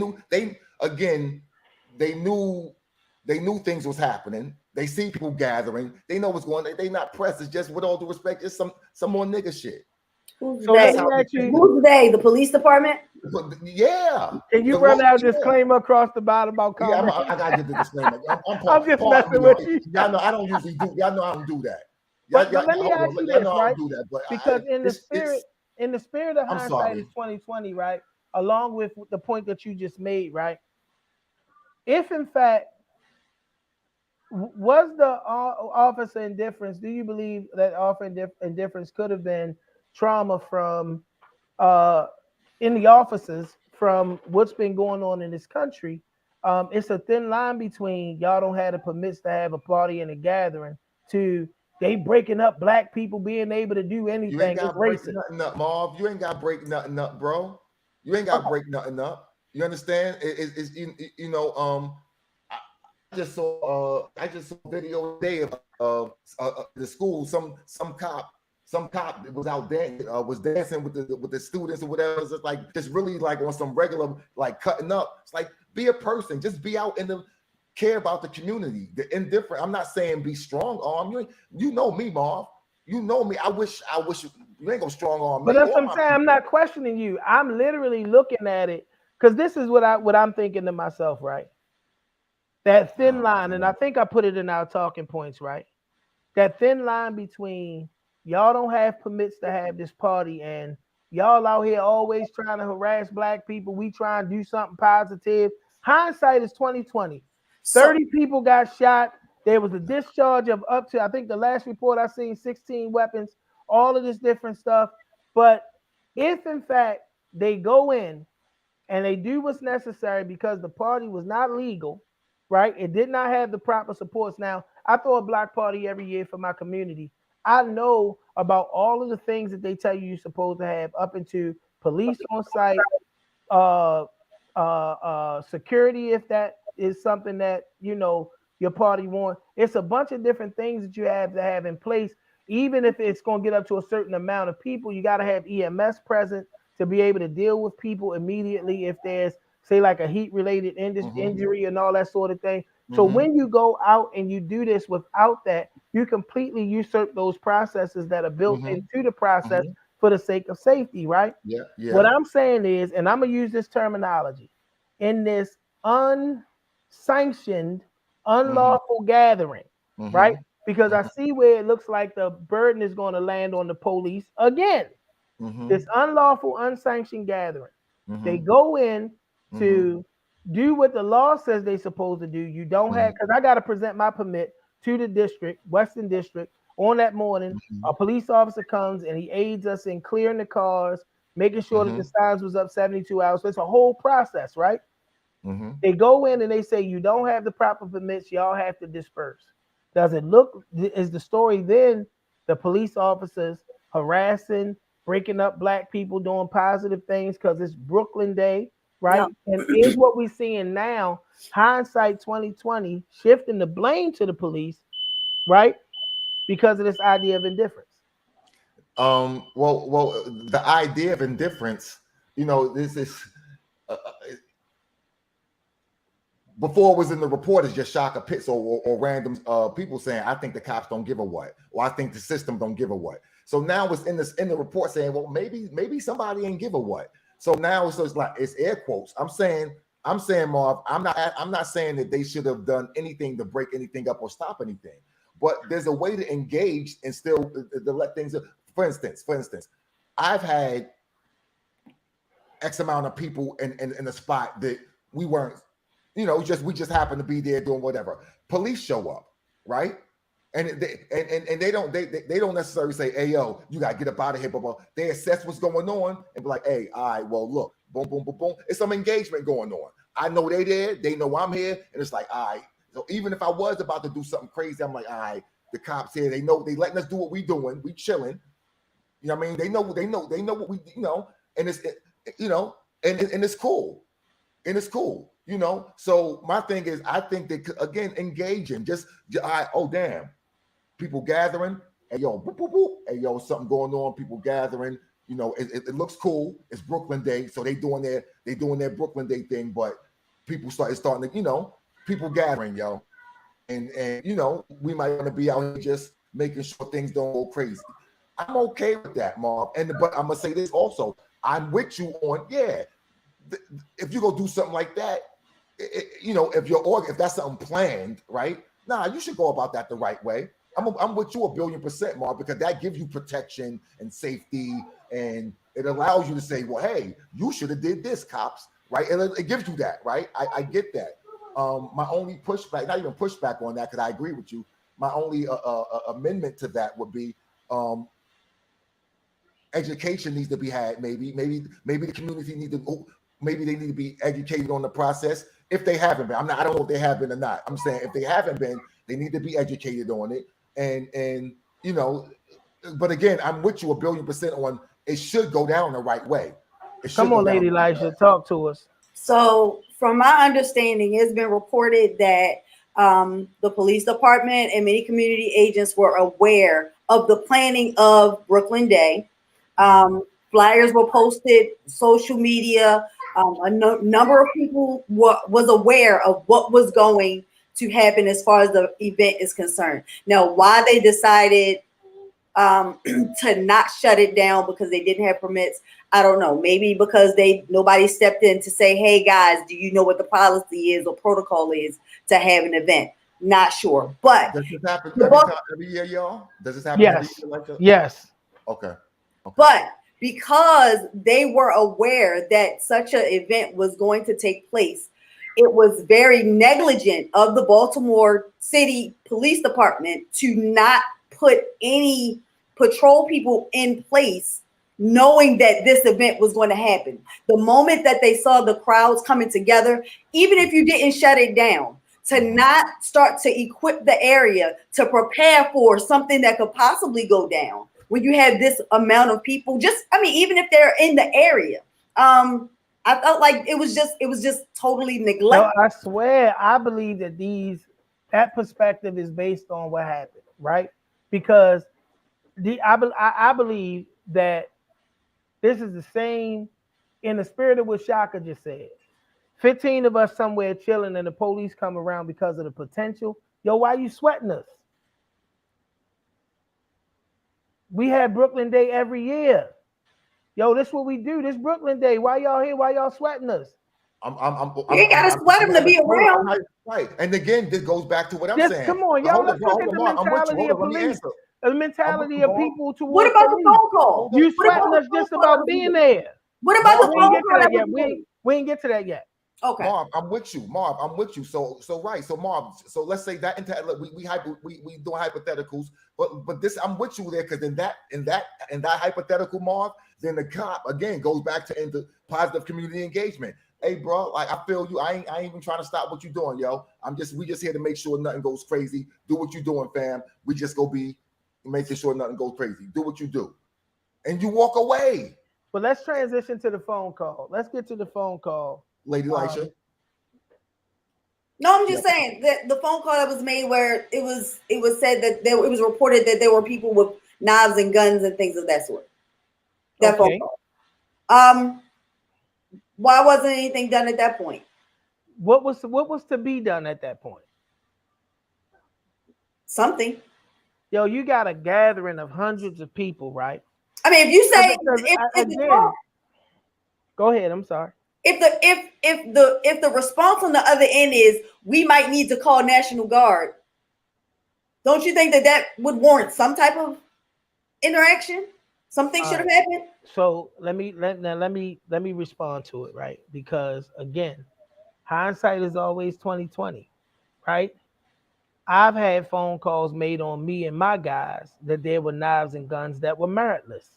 knew things was happening. They see people gathering. They know what's going on. They not pressed. It's just, with all due respect, it's some more nigga shit. Who's So let they? me ask you, Who's they? The police department? But yeah, can you the run law, out a yeah. disclaimer across the bottom about Yeah, comments? I gotta get the disclaimer. I'm just pardon messing me, with y'all. you. Y'all know I don't usually do. Y'all know I don't do that. But let me Hold ask on. you Y'all this, know I right? don't do that. But Because in the spirit of I'm hindsight sorry. is 2020, right? Along with the point that you just made, right? If in fact was the officer indifference, do you believe that officer indifference could have been trauma from in the officers from what's been going on in this country? It's a thin line between y'all don't have the permits to have a party and a gathering to they breaking up black people being able to do You ain't anything. It's got to break racist. nothing up, Marv. You ain't got to break nothing up, bro. You ain't got to break nothing up. You understand? I just saw a video today of the school. Some cop was out there, was dancing with the students or whatever. It's just like, just really like on some regular, like cutting up. It's like, be a person, just be out in the, care about the community. The indifferent. I'm not saying be strong arm. You know me, Marv. You know me. I wish you ain't gonna strong arm But me that's or what I'm my saying. I'm people. not questioning you. I'm literally looking at it because this is what I'm thinking to myself, right? That thin line, and I think I put it in our talking points, right? That thin line between y'all don't have permits to have this party and y'all out here always trying to harass black people. We try and do something positive. Hindsight is 2020. 30 people got shot. There was a discharge of up to, I think the last report I seen, 16 weapons, all of this different stuff. But if in fact they go in and they do what's necessary because the party was not legal, right? It did not have the proper supports. Now, I throw a block party every year for my community. I know about all of the things that they tell you you're supposed to have, up into police on site, security, if that is something that your party wants. It's a bunch of different things that you have to have in place. Even if it's going to get up to a certain amount of people, you got to have EMS present to be able to deal with people immediately if there's, say, like a heat related injury and all that sort of thing. So when you go out and you do this without that, you completely usurp those processes that are built into the process for the sake of safety, right? Yeah. What I'm saying is, and I'm going to use this terminology, in this unsanctioned, unlawful gathering, right? Because I see where it looks like the burden is going to land on the police again. This unlawful, unsanctioned gathering. They go in to do what the law says they're supposed to do. You don't have, because I got to present my permit to the district, Western District, on that morning. A police officer comes and he aids us in clearing the cars, making sure that the signs was up 72 hours. So it's a whole process, right? They go in and they say, you don't have the proper permits, y'all have to disperse. Does it look, is the story then the police officers harassing, breaking up black people, doing positive things because it's Brooklyn Day, right? No. And is what we're seeing now, hindsight 2020, shifting the blame to the police, right? Because of this idea of indifference. Well, the idea of indifference, this is before it was in the report, it's just Shaka pits or random people saying, I think the cops don't give a what, or I think the system don't give a what. So now it's in the report saying, well, maybe somebody ain't give a what. So now it's like, it's air quotes. I'm saying, Marv, I'm not saying that they should have done anything to break anything up or stop anything, but there's a way to engage and still to let things. For instance, I've had X amount of people in the spot that we weren't, we just happened to be there doing whatever. Police show up, right? And they don't necessarily say, hey, yo, you gotta get up out of here, blah. They assess what's going on and be like, hey, all right, well, look, boom, boom, boom, boom. It's some engagement going on. I know they there, they know I'm here, and it's like, all right. So even if I was about to do something crazy, I'm like, all right, the cops here, they know they letting us do what we doing, we chilling. You know what I mean? They know what we, and it's and it's cool. And it's cool, So my thing is, I think that again, engaging, oh damn, people gathering, hey yo, boop, boop, boop. Hey yo, something going on, people gathering, it looks cool. It's Brooklyn Day, so they doing their Brooklyn Day thing, but people starting to, people gathering, yo. And we might want to be out here just making sure things don't go crazy. I'm okay with that, Marv. But I'm gonna say this also. I'm with you on, if you go do something like that, if that's something planned, right? Nah, you should go about that the right way. I'm with you 1,000,000,000%, Marv, because that gives you protection and safety, and it allows you to say, well, hey, you should have did this, cops, right? And it gives you that, right? I get that. My only pushback, not even pushback on that, because I agree with you. My only amendment to that would be education needs to be had. Maybe the community maybe they need to be educated on the process if they haven't been. I don't know if they have been or not. I'm saying if they haven't been, they need to be educated on it. And but again, I'm with you 1,000,000,000% on it should go down the right way. Come on, Lady Lisha, talk to us. So from my understanding, it's been reported that the police department and many community agents were aware of the planning of Brooklyn Day. Flyers were posted, social media. A number of people was aware of what was going to happen as far as the event is concerned. Now, why they decided to not shut it down because they didn't have permits, I don't know. Maybe because nobody stepped in to say, hey guys, do you know what the policy is or protocol is to have an event? Not sure. But does this happen every year, y'all? Does this happen every year like that? Yes. Okay. But because they were aware that such an event was going to take place, it was very negligent of the Baltimore City Police Department to not put any patrol people in place, knowing that this event was going to happen. The moment that they saw the crowds coming together, even if you didn't shut it down, to not start to equip the area to prepare for something that could possibly go down when you have this amount of people, even if they're in the area. I felt like it was just totally neglected. No, I swear, I believe that perspective is based on what happened, right? Because I believe that this is the same in the spirit of what Shaka just said. 15 of us somewhere chilling and the police come around because of the potential. Yo, why you sweating us? We have Brooklyn Day every year. Yo, this is what we do. This Brooklyn Day. Why y'all here? Why y'all sweating us? You ain't gotta sweat them to be around. Right. And again, this goes back to what I'm saying. Come on, y'all. Let's look at the mentality of police. The mentality of people towards what about the phone call? You sweating us just about being there. What about the phone call? We ain't get to that yet. Okay. Marv, I'm with you. So right. So Marv, so let's say that we doing hypotheticals, but this I'm with you there because in that hypothetical, Marv, then the cop again goes back to into positive community engagement. Hey, bro, like I feel you. I ain't even trying to stop what you're doing, yo. We just here to make sure nothing goes crazy. Do what you're doing, fam. We just go be making sure nothing goes crazy. Do what you do, and you walk away. But let's transition to the phone call. Let's get to the phone call. Lady Lisha. No, I'm just saying that the phone call that was made where it was said that it was reported that there were people with knives and guns and things of that sort. That phone call. Why wasn't anything done at that point? What was to be done at that point? Something. Yo, you got a gathering of hundreds of people, right? I mean, if you say go ahead, I'm sorry. If the response on the other end is we might need to call National Guard, don't you think that would warrant some type of interaction? Something should have happened. So let me respond to it, right? Because again, hindsight is always 20/20, right? I've had phone calls made on me and my guys that there were knives and guns that were meritless.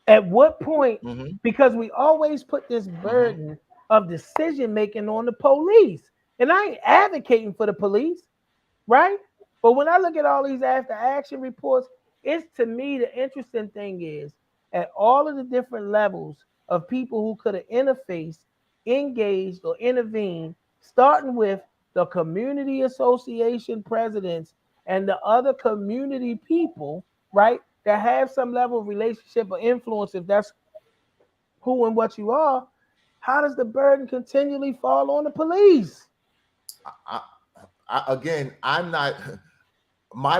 At what point? Because we always put this burden of decision making on the police, and I ain't advocating for the police, right? But when I look at all these after action reports, it's to me the interesting thing is at all of the different levels of people who could have interfaced, engaged, or intervened, starting with the community association presidents and the other community people, right, that have some level of relationship or influence, if that's who and what you are. How does the burden continually fall on the police? Again, I'm not my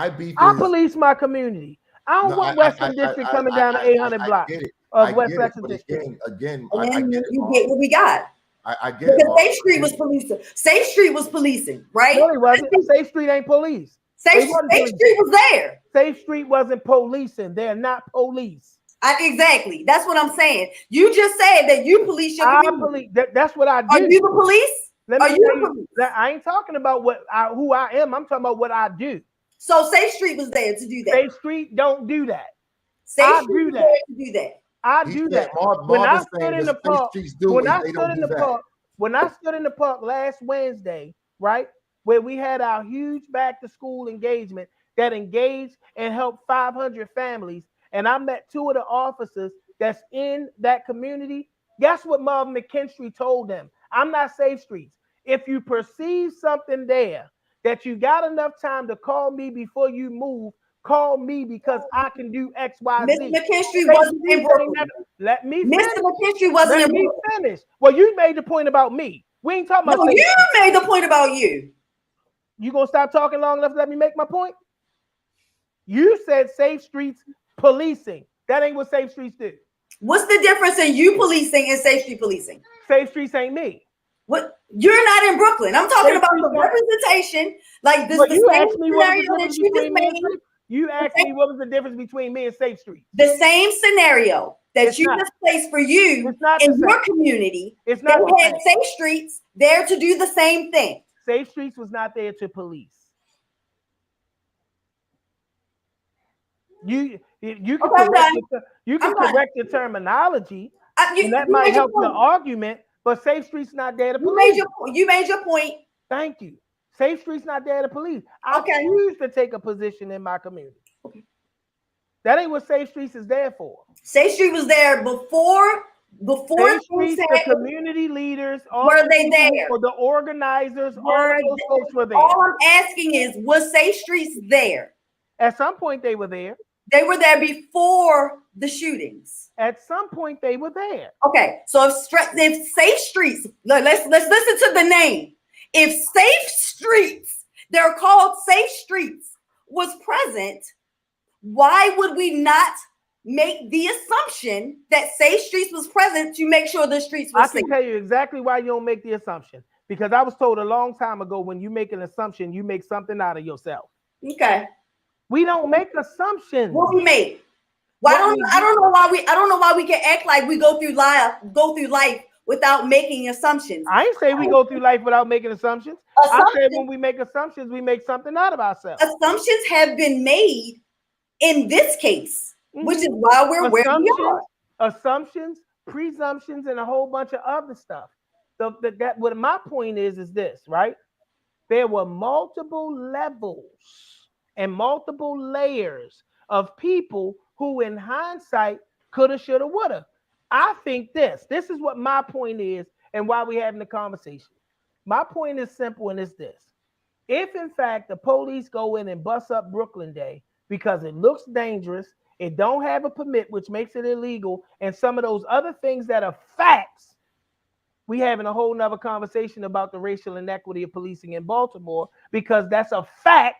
beef. I police my community. I don't want Western District coming down the 800 block of West Lexington District. Again, And then I get it. You get what we got. I get it. Safe Street was policing. Safe Street was policing, right? No, it wasn't. Safe Street ain't police. Safe Street was there. Safe Street wasn't policing. They're not police. Exactly. That's what I'm saying. You just said that you police your community. That's what I do. Are you the police? Are you the police? I ain't talking about who I am. I'm talking about what I do. So Safe Street was there to do that. Safe Street don't do that. Safe Street was there to do that. I do that. When I stood in the park last Wednesday, right, where we had our huge back to school engagement that engaged and helped 500 families, and I met two of the officers that's in that community. Guess what Marvin McKenstry told them? I'm not Safe Streets. If you perceive something there that you got enough time to call me before you move, call me because I can do X, Y, Z. Mr. McKenstry wasn't in Brooklyn. Let me finish. Mr. McKenstry wasn't in Brooklyn. Finish. Well, you made the point about me. We ain't talking about. No, you made the point about you. You gonna stop talking long enough to let me make my point? You said Safe Streets policing. That ain't what Safe Streets do. What's the difference in you policing and Safe Street policing? Safe Streets ain't me. What? You're not in Brooklyn. I'm talking about the representation. Like this, you asked me what was the difference between me and Safe. You asked me what was the difference between me and Safe Street. The same scenario that you just placed for you in your community. It's not. They had Safe Streets there to do the same thing. Safe Streets was not there to police. You can correct your terminology, and that might help the argument. But Safe Street's not there to police. You made your point. Thank you. Safe Street's not there to police. I choose to take a position in my community. Okay. That ain't what Safe Streets is there for. Safe Street was there before Safe Streets, the community leaders, were they there? Or the organizers, all those folks were there. All I'm asking is, was Safe Streets there? At some point, they were there. They were there before the shootings. At some point, they were there. Okay, so if Safe Streets, let's listen to the name. If Safe Streets, they're called Safe Streets, was present, why would we not make the assumption that Safe Streets was present to make sure the streets were safe? I can tell you exactly why you don't make the assumption. Because I was told a long time ago, when you make an assumption, you make something out of yourself. Okay. We don't make assumptions. What we make? I don't know why we can act like we go through life without making assumptions. I ain't say we go through life without making assumptions. I said when we make assumptions, we make something out of ourselves. Assumptions have been made in this case, which is why we're where we are. Assumptions, presumptions, and a whole bunch of other stuff. What my point is this, right? There were multiple levels and multiple layers of people who in hindsight coulda, shoulda, woulda. I think this is what my point is and why we're having the conversation. My point is simple, and it's this. If in fact the police go in and bust up Brooklyn Day because it looks dangerous, it don't have a permit, which makes it illegal, and some of those other things that are facts, we having a whole nother conversation about the racial inequity of policing in Baltimore, because that's a fact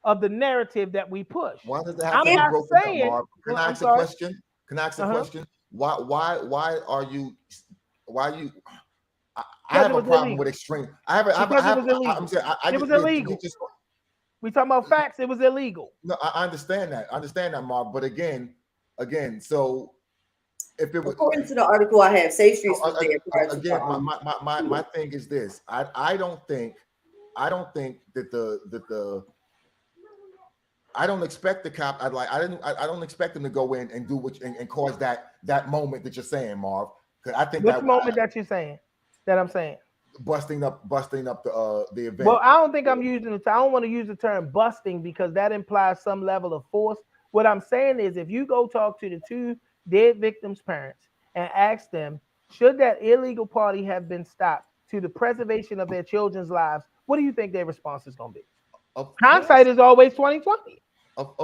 of the narrative that we push. Why does it have to be broken down? Can I ask a question? Question? Why are you? I have a problem with extreme. It was illegal. We talking about facts. It was illegal. No, I understand that. Marv. But again, so if it was according to the article I have, Safe Streets was there prior to again, my thing is this. I don't think that I don't expect the cop. I don't expect them to go in and do and cause that moment that you're saying, Marv. Because I think which moment that you're saying that I'm saying busting up the event. Well, I don't think I'm using it. I don't want to use the term busting because that implies some level of force. What I'm saying is, if you go talk to the two dead victims' parents and ask them, should that illegal party have been stopped to the preservation of their children's lives, what do you think their response is going to be? Hindsight is always 2020. Of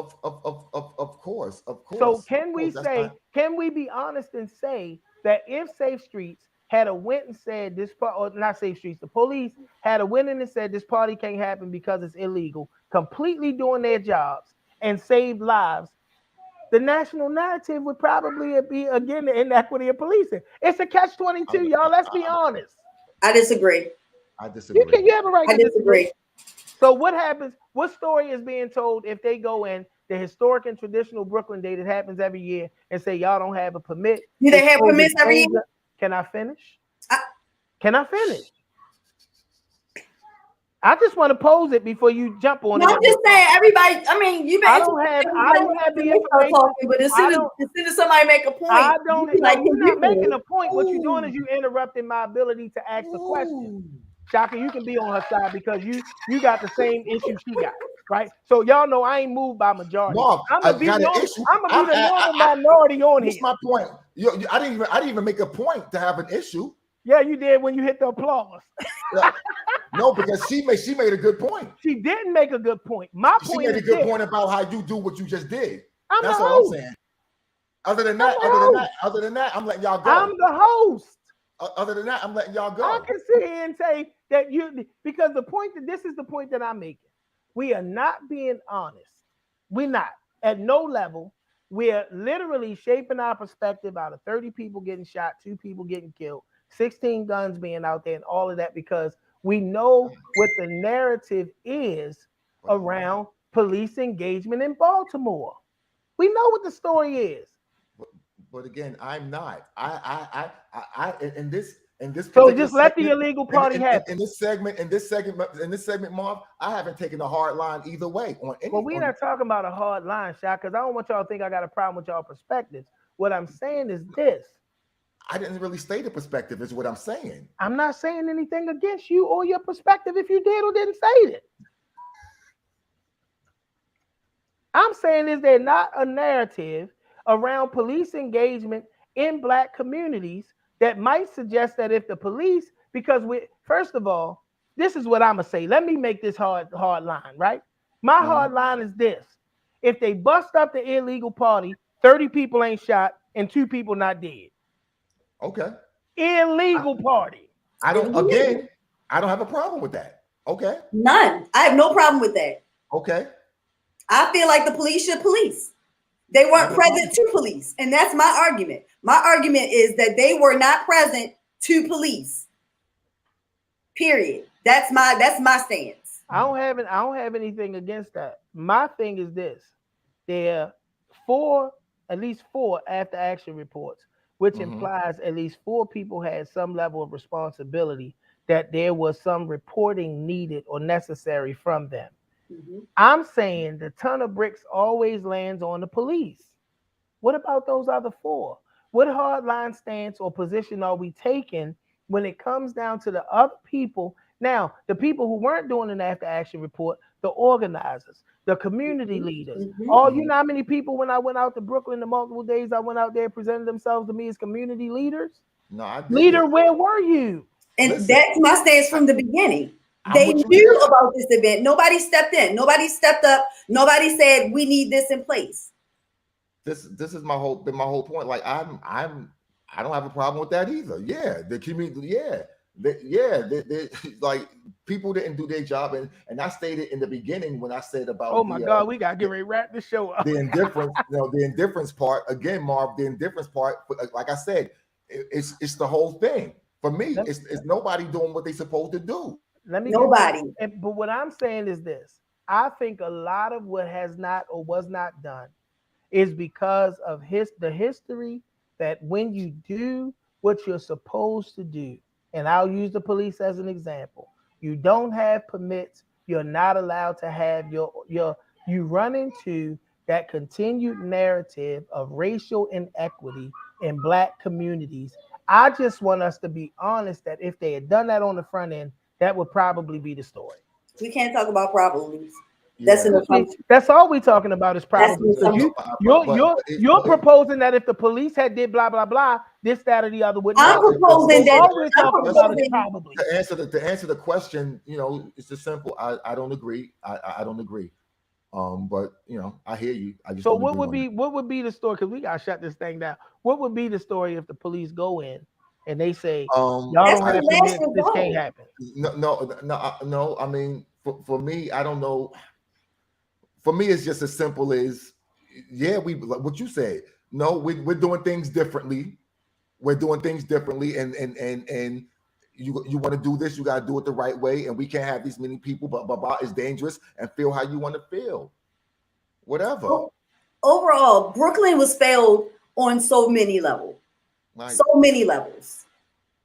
course. So can we be honest and say that if Safe Streets had a went and said this part, or not Safe Streets, the police had a went in and said this party can't happen because it's illegal, completely doing their jobs and saved lives, the national narrative would probably be again the inequity of policing. It's a catch-22, y'all. Let's be honest. I disagree. You have a right to disagree. So what happens? What story is being told if they go in the historic and traditional Brooklyn Day that happens every year and say y'all don't have a permit? Do they have permits every year? Can I finish? Can I finish? I just want to pose it before you jump on it. I'm just saying, everybody. I mean, you. I don't have the information. Talking, but as soon as somebody make a point, I don't. You're not making a point. What you're doing is you interrupting my ability to ask a question. Shaka, you can be on her side because you got the same issue she got, right? So y'all know I ain't moved by majority. Mark, I'm gonna be the normal minority on here. That's my point. I didn't even make a point to have an issue. Yeah, you did when you hit the applause. No, because she made a good point. She didn't make a good point. My point. She made a good point about how you do what you just did. That's all I'm saying. Other than that, I'm letting y'all go. I'm the host. Other than that, I'm letting y'all go. I can sit here and say that because this is the point that I'm making. We are not being honest. We're not at no level. We're literally shaping our perspective out of 30 people getting shot, 2 people getting killed, 16 guns being out there, and all of that because we know what the narrative is around police engagement in Baltimore. We know what the story is. But again, I'm not. I in this. So just let the illegal party happen. In this segment, Marv, I haven't taken a hard line either way on any. Well, we're not talking about a hard line, Shaq, because I don't want y'all to think I got a problem with y'all perspectives. What I'm saying is this. I didn't really state a perspective, is what I'm saying. I'm not saying anything against you or your perspective if you did or didn't say it. I'm saying is there not a narrative around police engagement in Black communities that might suggest that if the police, because first of all, this is what I'm gonna say. Let me make this hard line, right? My hard line is this: if they bust up the illegal party, 30 people ain't shot and 2 people not dead. Okay. Illegal party. I don't have a problem with that. Okay. None. I have no problem with that. Okay. I feel like the police should police. They weren't present to police. And that's my argument. My argument is that they were not present to police. Period. That's my stance. I don't have anything against that. My thing is this. There are at least four after action reports, which implies at least 4 people had some level of responsibility that there was some reporting needed or necessary from them. I'm saying the ton of bricks always lands on the police. What about those other 4? What hardline stance or position are we taking when it comes down to the other people? Now, the people who weren't doing an after action report, the organizers, the community leaders. Oh, you know how many people when I went out to Brooklyn the multiple days I went out there presented themselves to me as community leaders? No, I did. Leader, where were you? And that's my stance from the beginning. They knew about this event. Nobody stepped in. Nobody stepped up. Nobody said we need this in place. This is my whole point. Like I don't have a problem with that either. Yeah, the community. Like people didn't do their job, and I stated in the beginning when I said about. Oh my God, we gotta get ready to wrap the show up. The indifference, the indifference part again, Marv. The indifference part, like I said, it's the whole thing. For me, it's nobody doing what they're supposed to do. Nobody. But what I'm saying is this: I think a lot of what has not or was not done is because of the history that when you do what you're supposed to do, and I'll use the police as an example, you don't have permits, you're not allowed to have you run into that continued narrative of racial inequity in Black communities. I just want us to be honest that if they had done that on the front end, that would probably be the story. We can't talk about problems. That's That's all we're talking about is problems. You're proposing that if the police had did blah blah blah, this, that, or the other would. I'm proposing that. All we're talking about is probably. To answer the question, it's just simple. I don't agree. I don't agree. But I hear you. I just. So what would be the story? Because we gotta shut this thing down. What would be the story if the police go in and they say, y'all don't have to, this can't happen? No. I mean, for me, I don't know. For me, it's just as simple as, what you said. No, we're doing things differently. We're doing things differently, and you want to do this, you got to do it the right way, and we can't have these many people. But it's dangerous, and feel how you want to feel. Whatever. Overall, Brooklyn was failed on so many levels. So many levels.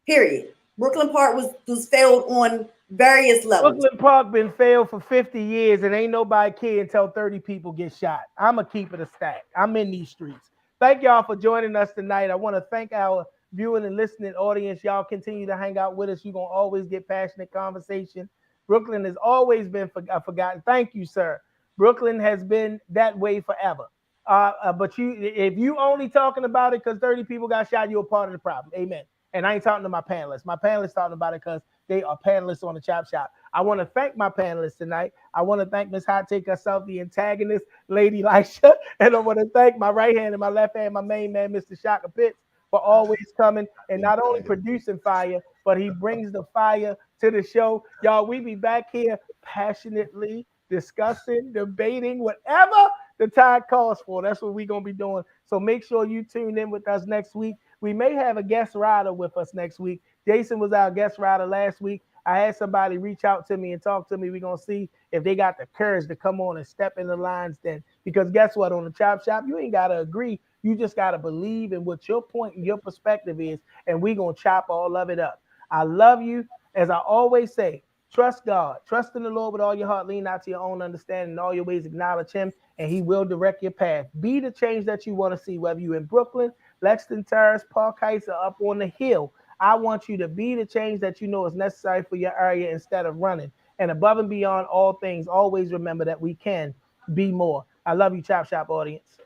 Period. Brooklyn Park was failed on various levels. Brooklyn Park been failed for 50 years and ain't nobody care until 30 people get shot. I'm going to keep it a stack. I'm in these streets. Thank y'all for joining us tonight. I want to thank our viewing and listening audience. Y'all continue to hang out with us. You're going to always get passionate conversation. Brooklyn has always been forgotten. Thank you, sir. Brooklyn has been that way forever. But if you only talking about it because 30 people got shot, you're a part of the problem. Amen. And I ain't talking to my panelists. My panelists talking about it because they are panelists on the Chop Shop. I want to thank my panelists tonight. I want to thank Ms. Hot Take herself, the antagonist, Lady Lisha. And I want to thank my right hand and my left hand, my main man, Mr. Shaka Pitts, for always coming and not only producing fire, but he brings the fire to the show. Y'all, we be back here passionately discussing, debating, whatever the tide calls for. That's what we're going to be doing. So make sure you tune in with us next week. We may have a guest rider with us next week. Jason was our guest rider last week. I had somebody reach out to me and talk to me. We're going to see if they got the courage to come on and step in the lines then. Because guess what? On the Chop Shop, you ain't got to agree. You just got to believe in what your point and your perspective is, and we're going to chop all of it up. I love you. As I always say, trust God. Trust in the Lord with all your heart. Lean out to your own understanding. In all your ways, acknowledge him, and he will direct your path. Be the change that you want to see, whether you're in Brooklyn, Lexington Terrace, Park Heights, or up on the hill. I want you to be the change that you know is necessary for your area instead of running. And above and beyond all things, always remember that we can be more. I love you, Chop Shop audience.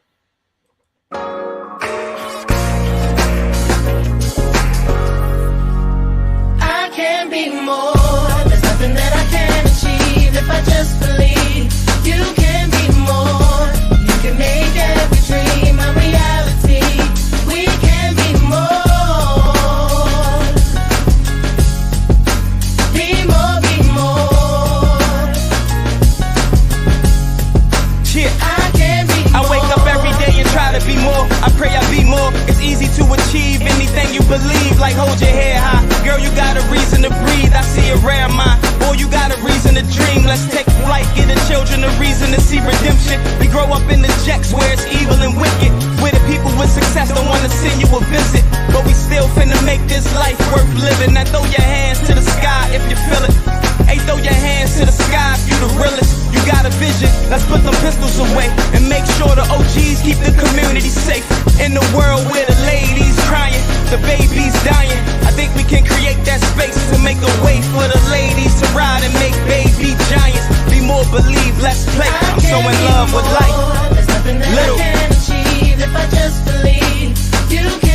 I can be more. There's nothing that I can't achieve if I just believe. You can be more. You can make every dream a reality. We can be more. Be more, be more. Yeah. I can be more. I wake up every day and try to be more. I pray I be more. It's easy to achieve anything you believe. Like hold your head high. Girl, you got a reason to breathe. I see a rare mind. Boy, you got a reason to dream. Let's take flight. Give the children a reason to see redemption. We grow up in the jacks where it's evil and wicked. Where the people with success don't want to send you a visit. But we still finna make this life worth living. Now throw your hands to the sky if you feel it. Hey, throw your hands to the sky if you the realest. You got a vision. Let's put them pistols away and make sure the OGs keep the community safe. In the world where the ladies crying, the babies dying, I think we can create that space to make a way for the ladies to ride and make baby giants. Be more, believe, let's play. I'm so in love with life. There's nothing that I can't achieve if I just believe. You can